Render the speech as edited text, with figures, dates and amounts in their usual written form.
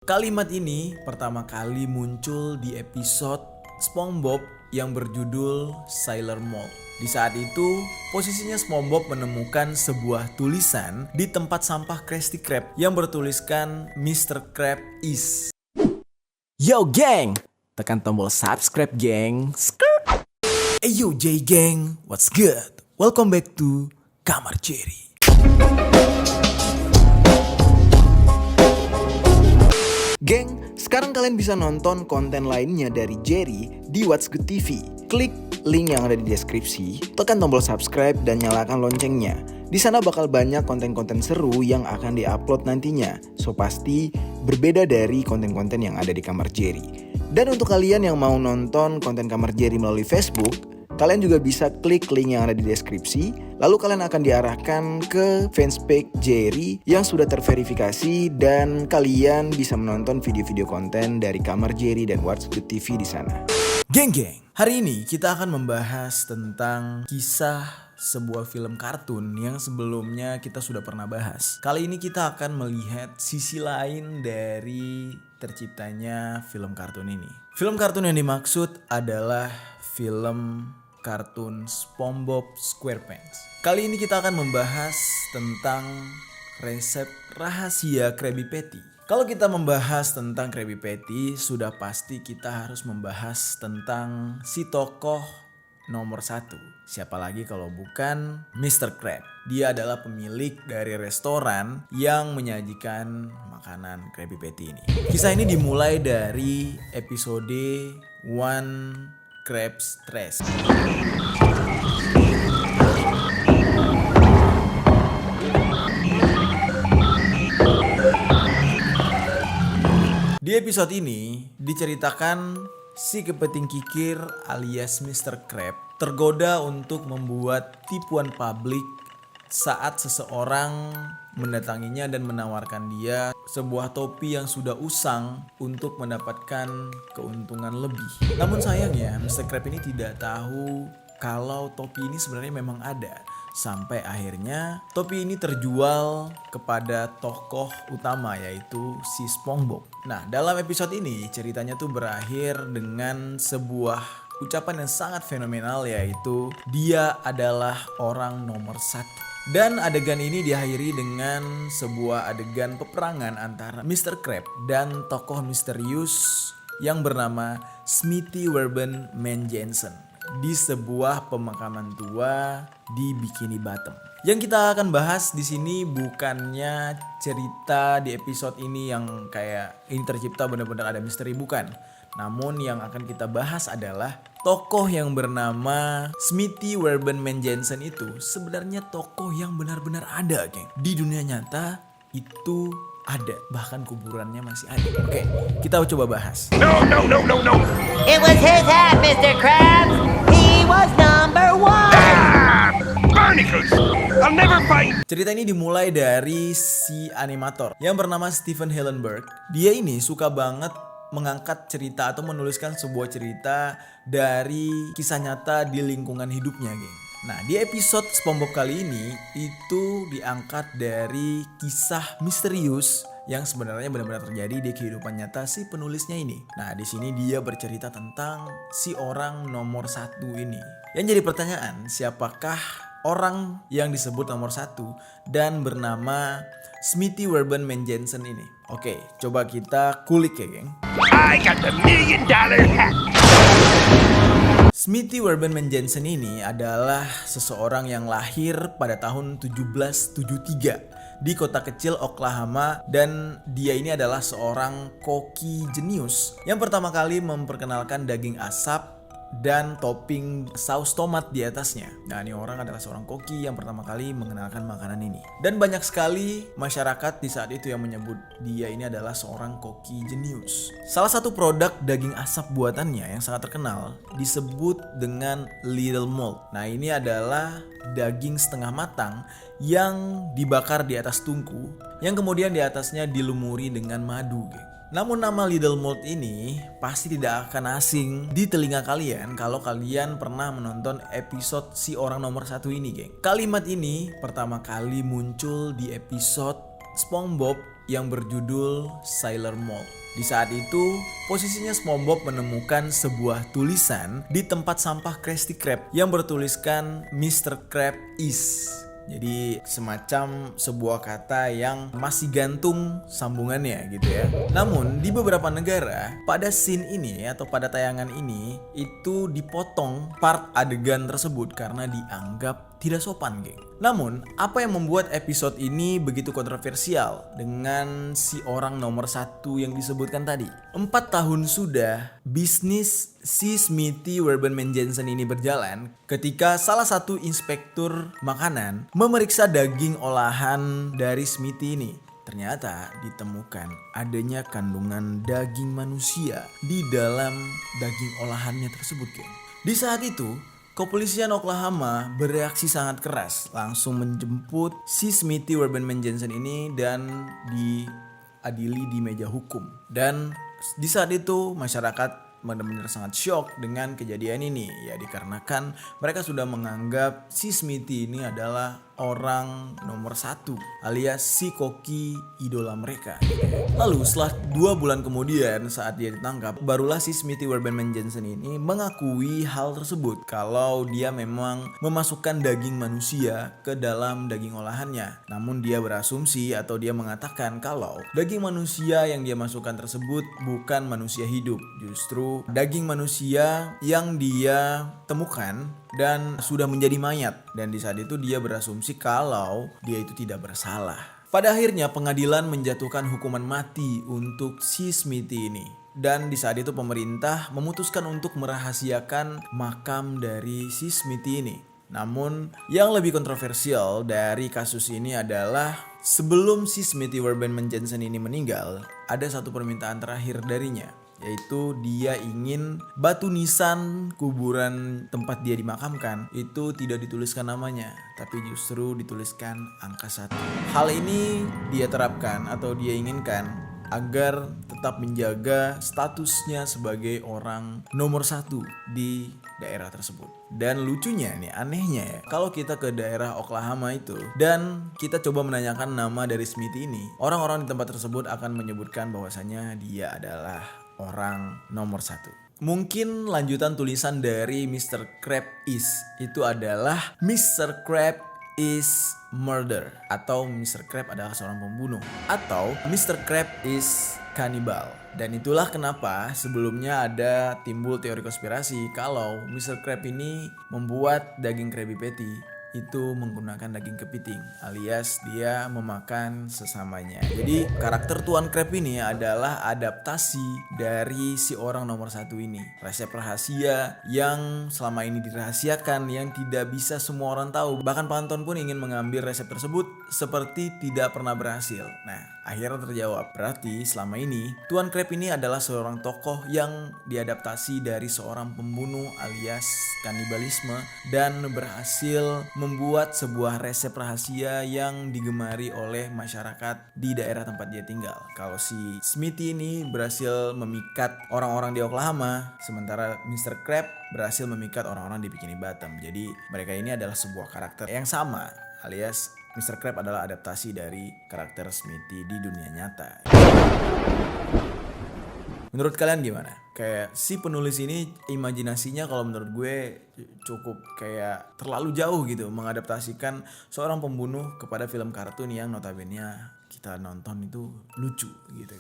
Kalimat ini pertama kali muncul di episode SpongeBob yang berjudul Sailor Mold. Di saat itu, posisinya SpongeBob menemukan sebuah tulisan di tempat sampah Krusty Krab yang bertuliskan Mr. Krab is. Yo gang, tekan tombol subscribe gang. Yo J gang, what's good? Welcome back to Kamar Jerry. Geng, sekarang kalian bisa nonton konten lainnya dari Jerry di What's Good TV. Klik link yang ada di deskripsi, tekan tombol subscribe dan nyalakan loncengnya. Di sana bakal banyak konten-konten seru yang akan diupload nantinya. So pasti berbeda dari konten-konten yang ada di Kamar Jerry. Dan untuk kalian yang mau nonton konten Kamar Jerry melalui Facebook, kalian juga bisa klik link yang ada di deskripsi. Lalu kalian akan diarahkan ke fanspage Jerry yang sudah terverifikasi dan kalian bisa menonton video-video konten dari Kamar Jerry dan What's Good TV di sana. Geng-geng, hari ini kita akan membahas tentang kisah sebuah film kartun yang sebelumnya kita sudah pernah bahas. Kali ini kita akan melihat sisi lain dari terciptanya film kartun ini. Film kartun yang dimaksud adalah film kartun SpongeBob SquarePants. Kali ini kita akan membahas tentang resep rahasia Krabby Patty. Kalau kita membahas tentang Krabby Patty, sudah pasti kita harus membahas tentang si tokoh nomor 1. Siapa lagi kalau bukan Mr. Krab. Dia adalah pemilik dari restoran yang menyajikan makanan Krabby Patty ini. Kisah ini dimulai dari episode One Krabs Trash. Di episode ini diceritakan si kepiting kikir alias Mr. Krab tergoda untuk membuat tipuan publik saat seseorang mendatanginya dan menawarkan dia sebuah topi yang sudah usang untuk mendapatkan keuntungan lebih. Namun sayangnya Mr. Krab ini tidak tahu kalau topi ini sebenarnya memang ada. Sampai akhirnya topi ini terjual kepada tokoh utama yaitu si SpongeBob. Nah, dalam episode ini ceritanya tuh berakhir dengan sebuah ucapan yang sangat fenomenal yaitu dia adalah orang nomor 1. Dan adegan ini diakhiri dengan sebuah adegan peperangan antara Mr. Krab dan tokoh misterius yang bernama Smithy Werben Manjensen di sebuah pemakaman tua di Bikini Bottom. Yang kita akan bahas di sini bukannya cerita di episode ini yang kayak ini tercipta benar-benar ada misteri, bukan. Namun yang akan kita bahas adalah tokoh yang bernama Smithy Werben Manjensen itu sebenarnya tokoh yang benar-benar ada, geng. Di dunia nyata itu ada, bahkan kuburannya masih ada. Oke, kita coba bahas. No. It was his hat, Mr. Krabs. He was number 1. Barnacles! I'll never find. Cerita ini dimulai dari si animator yang bernama Steven Hillenburg. Dia ini suka banget mengangkat cerita atau menuliskan sebuah cerita dari kisah nyata di lingkungan hidupnya, geng. Nah, di episode SpongeBob kali ini itu diangkat dari kisah misterius yang sebenarnya benar-benar terjadi di kehidupan nyata si penulisnya ini. Nah, di sini dia bercerita tentang si orang nomor 1 ini. Yang jadi pertanyaan, siapakah orang yang disebut nomor 1 dan bernama Smithy Werben Manjensen ini? Oke, coba kita kulik ya, geng. I got the $1 million hat. Smithy Werben Manjensen ini adalah seseorang yang lahir pada tahun 1773 di kota kecil Oklahoma, dan dia ini adalah seorang koki jenius yang pertama kali memperkenalkan daging asap dan topping saus tomat di atasnya. Nah, ini orang adalah seorang koki yang pertama kali mengenalkan makanan ini. Dan banyak sekali masyarakat di saat itu yang menyebut dia ini adalah seorang koki jenius. Salah satu produk daging asap buatannya yang sangat terkenal disebut dengan Little Mold. Nah, ini adalah daging setengah matang yang dibakar di atas tungku yang kemudian di atasnya dilumuri dengan madu, geng. Namun nama Little Mold ini pasti tidak akan asing di telinga kalian kalau kalian pernah menonton episode si orang nomor 1 ini, geng. Kalimat ini pertama kali muncul di episode SpongeBob yang berjudul Sailor Mold. Di saat itu, posisinya SpongeBob menemukan sebuah tulisan di tempat sampah Krusty Krab yang bertuliskan Mr. Krab is. Jadi semacam sebuah kata yang masih gantung sambungannya gitu ya. Namun di beberapa negara pada scene ini atau pada tayangan ini itu dipotong part adegan tersebut karena dianggap tidak sopan, geng. Namun, apa yang membuat episode ini begitu kontroversial dengan si orang nomor 1 yang disebutkan tadi? 4 tahun sudah bisnis si Smithy Werbenman Jensen ini berjalan ketika salah satu inspektur makanan memeriksa daging olahan dari Smithy ini. Ternyata ditemukan adanya kandungan daging manusia di dalam daging olahannya tersebut, geng. Di saat itu, kepolisian Oklahoma bereaksi sangat keras, langsung menjemput si Smithy Werbenman Jensen ini dan diadili di meja hukum. Dan di saat itu masyarakat benar-benar sangat shock dengan kejadian ini, ya dikarenakan mereka sudah menganggap si Smithy ini adalah orang nomor 1 alias si koki idola mereka. Lalu setelah 2 bulan kemudian saat dia ditangkap, barulah si Smithy Werbenman Jensen ini mengakui hal tersebut kalau dia memang memasukkan daging manusia ke dalam daging olahannya. Namun dia berasumsi atau dia mengatakan kalau daging manusia yang dia masukkan tersebut bukan manusia hidup, justru daging manusia yang dia temukan dan sudah menjadi mayat. Dan di saat itu dia berasumsi kalau dia itu tidak bersalah. Pada akhirnya pengadilan menjatuhkan hukuman mati untuk si Smithy ini. Dan di saat itu pemerintah memutuskan untuk merahasiakan makam dari si Smithy ini. Namun yang lebih kontroversial dari kasus ini adalah sebelum si Smithy Werbenman Jensen ini meninggal, ada satu permintaan terakhir darinya, yaitu dia ingin batu nisan kuburan tempat dia dimakamkan itu tidak dituliskan namanya, tapi justru dituliskan angka 1. Hal ini dia terapkan atau dia inginkan agar tetap menjaga statusnya sebagai orang nomor 1 di daerah tersebut. Dan lucunya nih, anehnya ya, kalau kita ke daerah Oklahoma itu dan kita coba menanyakan nama dari Smithy ini, orang-orang di tempat tersebut akan menyebutkan bahwasanya dia adalah orang nomor 1. Mungkin lanjutan tulisan dari Mr. Krab is itu adalah Mr. Krab is murder, atau Mr. Krab adalah seorang pembunuh, atau Mr. Krab is cannibal. Dan itulah kenapa sebelumnya ada timbul teori konspirasi kalau Mr. Krab ini membuat daging Krabby Patty itu menggunakan daging kepiting, alias dia memakan sesamanya. Jadi karakter Tuan Krab ini adalah adaptasi dari si orang nomor 1 ini. Resep rahasia yang selama ini dirahasiakan, yang tidak bisa semua orang tahu. Bahkan Panton pun ingin mengambil resep tersebut seperti tidak pernah berhasil. Nah, akhirnya terjawab. Berarti selama ini Tuan Krab ini adalah seorang tokoh yang diadaptasi dari seorang pembunuh alias kanibalisme dan berhasil membuat sebuah resep rahasia yang digemari oleh masyarakat di daerah tempat dia tinggal. Kalau si Smithy ini berhasil memikat orang-orang di Oklahoma, sementara Mr. Krab berhasil memikat orang-orang di Bikini Bottom. Jadi mereka ini adalah sebuah karakter yang sama, alias Mr. Krab adalah adaptasi dari karakter Smithy di dunia nyata. Menurut kalian gimana? Kayak si penulis ini imajinasinya kalau menurut gue cukup kayak terlalu jauh gitu mengadaptasikan seorang pembunuh kepada film kartun yang notabene kita nonton itu lucu gitu.